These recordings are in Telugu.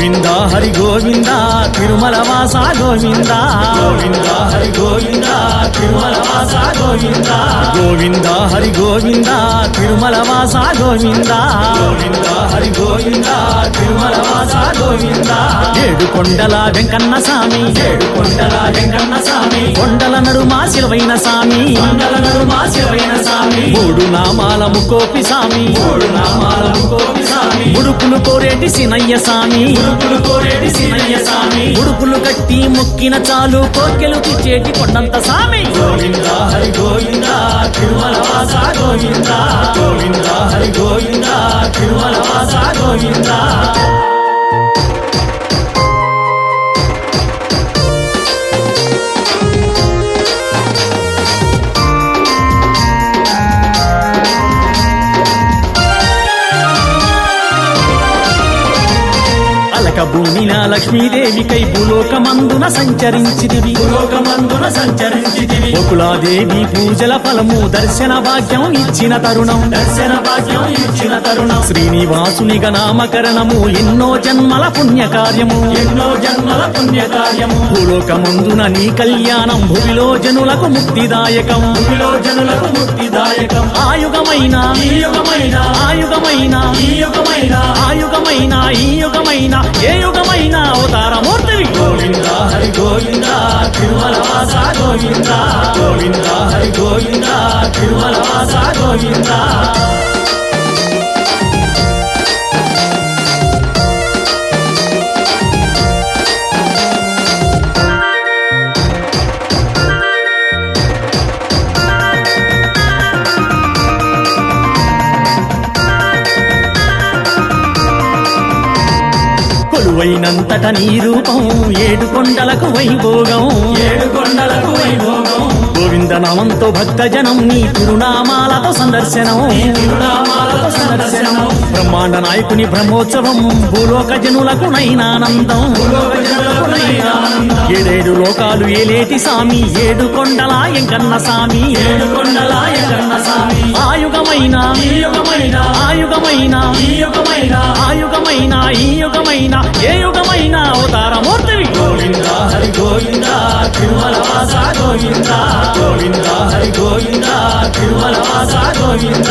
గోవింద హరి గోవింద తిరుమల వాస గోవింద గోవింద హరి గోవింద తిరుమల వాస గోవింద గోవింద హరి గోవింద తిరుమల వాస గోవింద గోవింద హరి గోవింద తిరుమల వాస గోవింద ఏడు కొండల వెంకన్న స్వామి ఏడు కొండల వెంకన్న స్వామి కొండల నడుమ శిలవైన స్వామి కొండల నడుమ శిలవైన స్వామి మూడు నామాల ముకోపి స్వామి మూడు నామాల ముకోపి స్వామి ఉడుపులు కోరేటి సినయ్య స్వామి ఉడుపులు కోరేటి సినయ్య స్వామి ఉడుపులు కట్టి మొక్కిన చాలు కోర్కెలు తెచ్చేటి కొండంత స్వామి గోవింద హరి గోవింద తిరుమల వాస గోవింద గోవింద హరి గోవింద తిరుమల వాస గోవింద భూమిన లక్ష్మీదేవికై భూలోకమందున సంచరించిదివి భూలోకమందున సంచరించిదివి బకులాదేవి పూజల ఫలము దర్శన భాగ్యం ఇచ్చిన తరుణం దర్శన భాగ్యం ఇచ్చిన తరుణం శ్రీనివాసునిగా నామకరణము ఎన్నో జన్మల పుణ్యకార్యము ఎన్నో జన్మల పుణ్యకార్యము భూలోకమందున నీ కళ్యాణం భువిలో జనులకు ముక్తిదాయకం భువిలో జనులకు ముక్తిదాయకం ఆయుగమైన ఈ యుగమైన ఆయుగమైన ఈ యుగమైన ఆయుగమైన ఈ యుగమైన ఏ యుగమైన అవతారమూర్తివి గోవింద హరి గోవింద తిరుమల వాస గోవింద గోవింద హరి గోవింద తిరుమల వాస గోవింద కొలువైనంతట నీ రూపం ఏడు కొండలకు వైభోగం ఏడు కొండలకు వైభోగం గోవింద నామంతో భక్తజనం నీ తిరునామాలతో సందర్శనం తిరునామాలతో సందర్శనం బ్రహ్మాండ నాయకుని బ్రహ్మోత్సవం భూలోక జనులకు నైనానందం భూలోక జనులకు నైనానందం ఏడేడు లోకాలు ఏలేటి సామి ఏడు కొండల ఎంకన్న సామి ఏడు కొండల ఎంకన్న సామి ఆయుగమైన ఈ యుగమైన ఆయుగమైన ఈ యుగమైన ఆయుగమైన ఈ యుగమైన ఏ యుగమైన అవతారమూర్తివి గోవింద హరి గోవింద తిరుమల వాస గోవింద గోవింద హరి గోవింద తిరుమల వాస గోవింద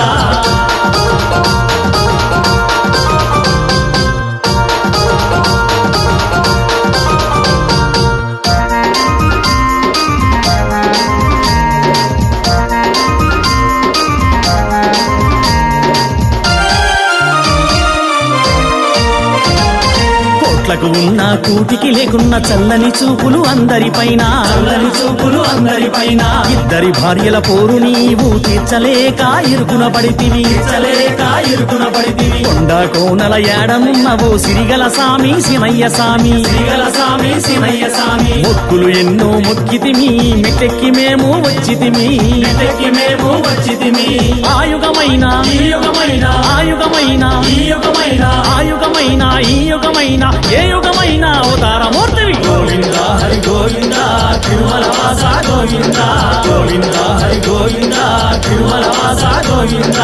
కోట్లకు ఉన్న కూటికి లేకున్న చల్లని చూపులు అందరిపైన చల్లని చూపులు అందరిపైన ఇద్దరి భార్యల పోరు నీవు తీర్చలేక ఇరుకున పడితివి తీర్చలేక ఇరుకున పడితివి కొండ కోనల ఏడనున్నవో సిరిగల సామి సినయ్య సామి సిరిగల సామి సినయ్య సామి మొక్కులు ఎన్నో మొక్కితిమి మెట్టెక్కి మేము వచ్చితిమి మెట్టెక్కి మేము వచ్చితిమి ఆయుగమైన ఈ యుగమైన ఆయుగమైన ఈ యుగమైన ఆయుగమైన ఈ యుగమైన ఏ యుగమైన అవతారమూర్తివి గోవింద హరి గోవింద తిరుమల వాస గోవింద గోవింద హరి గోవింద తిరుమల వాస గోవింద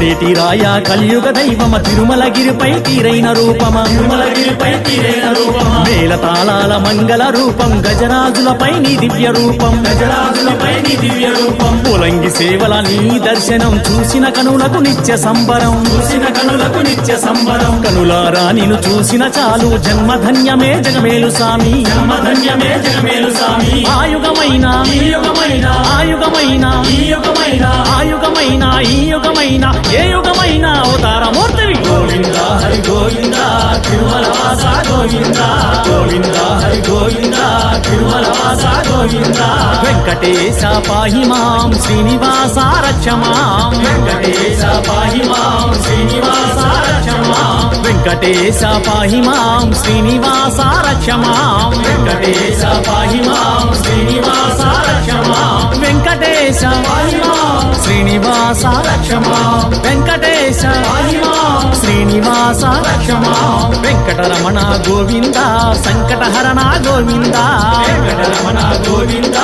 నేటి రాయ కలియుగ దైవమ తిరుమలగిరిపై తీరైన రూపమ తిరుమలగిరిపై తీరైన రూపమ వేల తాళాల మంగళ రూపం గజరాజులపై నీ దివ్య రూపం గజరాజులపై నీ దివ్య రూపం పులంగి సేవల నీ దర్శనం చూసిన కనులకు నిత్య సంబరం చూసిన కనులకు నిత్య సంబరం కనులారా నిన్ను చూసిన చాలు జన్మధన్యమే జగమేలు స్వామి జన్మధన్యమే జగమేలు స్వామి ఆయుగమైన ఈ యుగమైన ఆయుగమైన ఈ యుగమైన ఆయుగమైన ఈ యుగమైన ఏ యుగమైన అవతారమూర్తివి గోవింద హరి గోవింద తిరుమల వాస గోవింద గోవింద హరి గోవింద తిరుమల వాస గోవింద వెంకటేశ పాహి మాం శ్రీనివాస రక్ష మాం వెంకటేశ పాహి మాం శ్రీనివాస రక్ష మాం వెంకటేశ పాహి మాం శ్రీనివాస రక్ష మాం వెంకటేశ పాహి మాం శ్రీనివాస రక్ష మాం వెంకటేశ శ్రీనివాస రక్షమా వెంకటేశ శ్రీనివాస రక్షమా వెంకటరమణ గోవింద సంకటహరణ గోవింద వెంకటరమణ గోవింద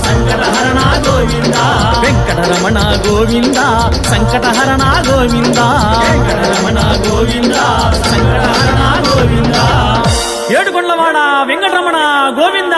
సంకటహరణ గోవింద వెంకటరమణ గోవింద సంకటహరణ గోవింద వెంకటరమణ గోవింద సంకటహరణ గోవింద ఏడుకొండలవాడ వెంకటరమణ గోవింద